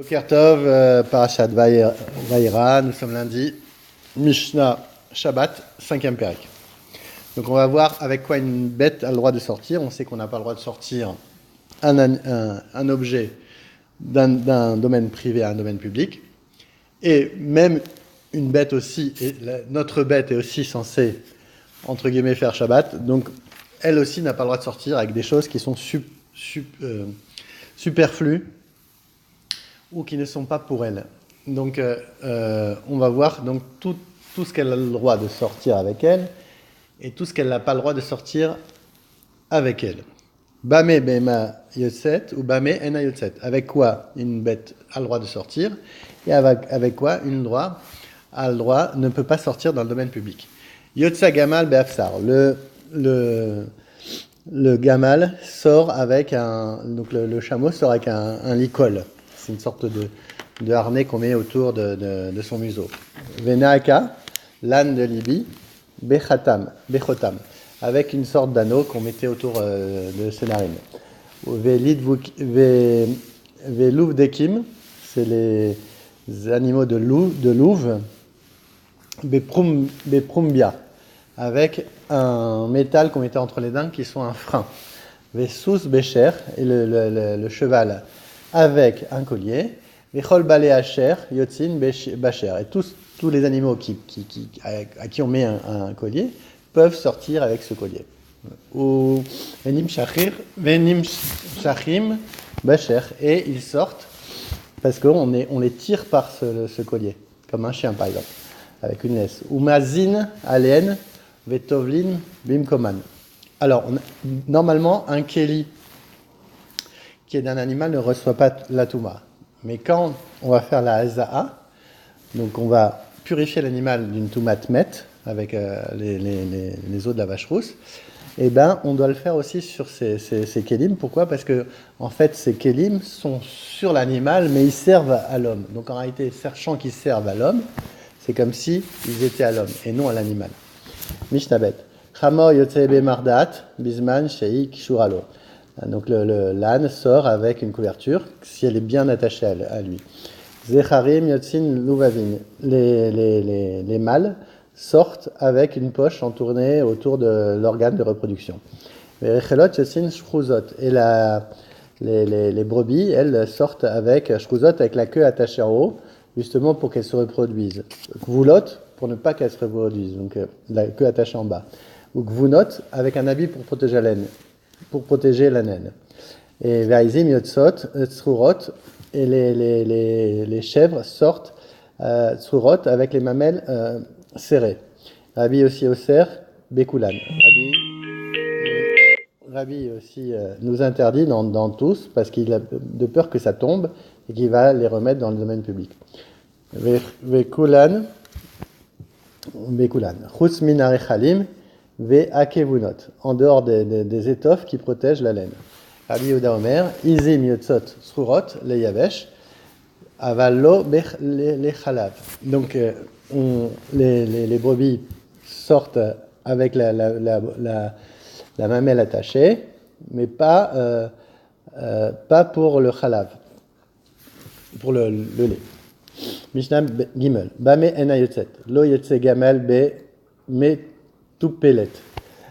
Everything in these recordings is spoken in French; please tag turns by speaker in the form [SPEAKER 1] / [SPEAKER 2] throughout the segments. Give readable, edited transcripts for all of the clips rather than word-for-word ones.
[SPEAKER 1] Boker Tov, Parashat Vaïra, nous sommes lundi, Mishnah Shabbat, 5e Pérek. Donc on va voir avec quoi une bête a le droit de sortir. On sait qu'on n'a pas le droit de sortir un objet d'un domaine privé à un domaine public. Et même une bête aussi, notre bête est aussi censée, entre guillemets, faire Shabbat. Donc elle aussi n'a pas le droit de sortir avec des choses qui sont superflues ou qui ne sont pas pour elle. Donc on va voir donc, tout ce qu'elle a le droit de sortir avec elle et tout ce qu'elle n'a pas le droit de sortir avec elle. Bame bema yotset ou bame ena yotset. Avec quoi une bête a le droit de sortir et avec quoi une droit ne peut pas sortir dans le domaine public. Yotsa gamal beafsar. Le gamal sort avec donc le chameau sort avec un licol. C'est une sorte de harnais qu'on met autour de son museau. Venaaka, l'âne de Libye, bechotam, avec une sorte d'anneau qu'on mettait autour de ses narines. Velouvdekim, c'est les animaux de louve, beprumbia, avec un métal qu'on mettait entre les dents qui sont un frein. Vesous becher, et le cheval avec un collier, Vechol balé hacher, yotzin bacher. Et tous les animaux à qui on met un collier peuvent sortir avec ce collier. Ou venim shachim bacher. Et ils sortent parce qu'on les tire par ce collier, comme un chien par exemple, avec une laisse. Ou mazin alen vetovlin bimkoman. Alors, normalement, un keli qui est d'un animal ne reçoit pas la touma. Mais quand on va faire la haza'a, donc on va purifier l'animal d'une touma tmet avec les os de la vache rousse, et ben on doit le faire aussi sur ces kélim. Pourquoi ? Parce que en fait ces kélim sont sur l'animal, mais ils servent à l'homme. Donc en réalité, sachant qu'ils servent à l'homme, c'est comme si ils étaient à l'homme et non à l'animal. Mishnabet. Chamor yotzei bemardat bisman sheik shuralo. Donc l'âne sort avec une couverture si elle est bien attachée à lui. Zecharim yotzin luvavin. Les mâles sortent avec une poche entournée autour de l'organe de reproduction. Verechelot yotzin shchuzot. Et les brebis, elles sortent avec shchuzot, avec la queue attachée en haut, justement pour qu'elles se reproduisent. Gvulot, pour ne pas qu'elles se reproduisent, donc la queue attachée en bas. Ou gvunot, avec un habit pour protéger la naine. Et Vaizim yotzot, tzurot, et les chèvres sortent tzurot avec les mamelles serrées. Rabbi aussi Oser, Bekulan. Rabbi aussi nous interdit dans tous, parce qu'il a de peur que ça tombe et qu'il va les remettre dans le domaine public. Bekulan, Chutz min arechalim, Ve'akevunot, en dehors des étoffes qui protègent la laine. Rabbi Yehuda Omer, Izim yotzot srurot le yavesh, avallo le chalav. Donc les brebis sortent avec la mamelle attachée, mais pas pour le chalav, pour le lait. Mishnah Gimel, Bame ena yotzet, lo yotze gamel be me tout pellet,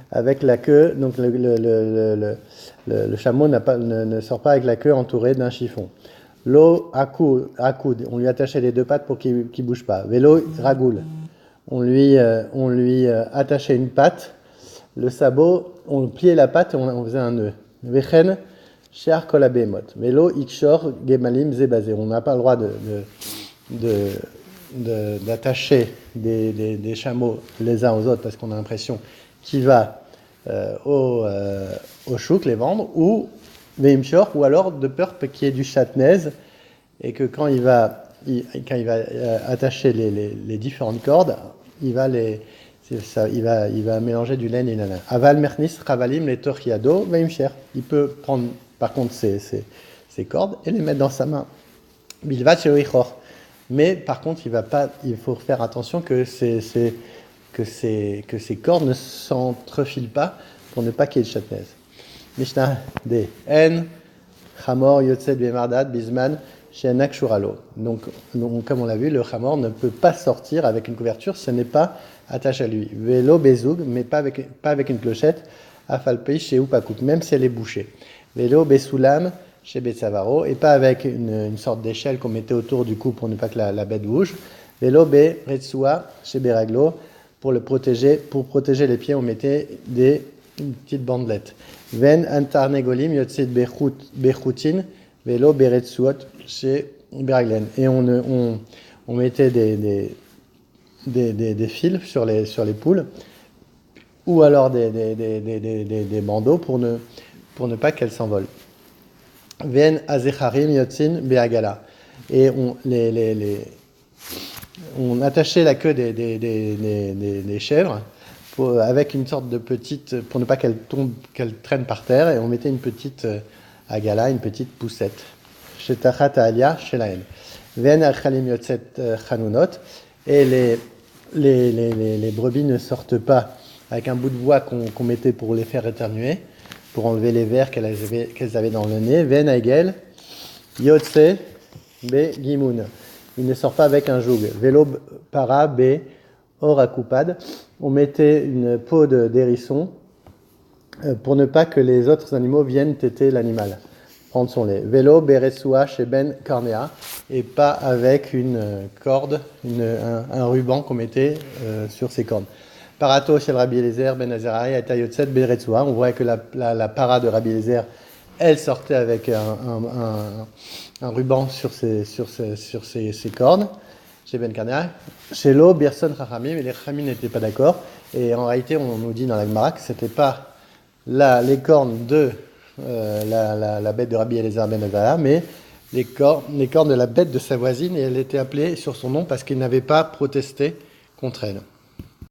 [SPEAKER 1] avec la queue, donc le chameau ne sort pas avec la queue entourée d'un chiffon. L'eau à coude, on lui attachait les deux pattes pour qu'il ne bouge pas. Vélo ragoul, on lui attachait une patte, le sabot, on pliait la patte et on faisait un nœud. Vechen cher kolabemot, vélo ikshor gemalim zebazé, on n'a pas le droit d'attacher des chameaux les uns aux autres parce qu'on a l'impression qu'il va au chouk les vendre, ou veimshor, ou alors de peur qu'il y ait du chatnaise et que quand il va attacher les différentes cordes, il va mélanger du laine et du laine. Aval mernis ravalim les torchiado veimsher. Il peut prendre par contre ces cordes et les mettre dans sa main. Bilvat sherichor. Mais par contre, il faut faire attention que ces cordes ne s'entrefilent pas pour ne pas qu'il y ait de chatnaise. Mishnah D. En, Chamor, Yotzet, Bemardat, Bisman, chez Nakshuralo. Donc, comme on l'a vu, le Hamor ne peut pas sortir avec une couverture, ce n'est pas attaché à lui. Vélo Bezoug, mais pas avec une clochette, Afalpei chez Upakut, même si elle est bouchée. Vélo Besoulam chez Betsavaro, et pas avec une sorte d'échelle qu'on mettait autour du cou pour ne pas que la bête bouge. Vélo Be Retsua chez Beraglo, pour protéger les pieds, on mettait une petite bandelette. Ven Antarnegolim Yotsid Bechutin, Vélo Beretsuot chez Beraglen. Et on mettait des fils sur les poules, ou alors des bandeaux pour ne pas qu'elles s'envolent. Ven Azecharim Yotzin Beagala. Et on attachait la queue des chèvres avec une sorte de petite, pour ne pas qu'elles traînent par terre, et on mettait une petite agala, une petite poussette. Chez Tachat Alia, chez la haine. Ven Achalim Yotzet Chanunot. Et les brebis ne sortent pas avec un bout de bois qu'on mettait pour les faire éternuer, pour enlever les vers qu'elles avaient dans le nez. Ven Aigel Yotse Be Gimoun. Il ne sort pas avec un joug. Vélo para be orakupad. On mettait une peau d'hérisson pour ne pas que les autres animaux viennent téter l'animal, prendre son lait. Vélo beresua chez Ben Cornea, et pas avec une corde, un ruban qu'on mettait sur ses cornes. Parato chez Rabbi Eliezer Ben Azariah et Tayotset Beresua. On voit que la para de Rabbi Eliezer, elle sortait avec un ruban sur ses cornes, chez Ben Karnea. Chez Lo, Birson Chachamim, et les Chachamim n'étaient pas d'accord. Et en réalité, on nous dit dans la Gemara que ce n'était pas les cornes de la bête de Rabbi Eliezer Ben Azariah, mais les cornes de la bête de sa voisine, et elle était appelée sur son nom parce qu'il n'avait pas protesté contre elle.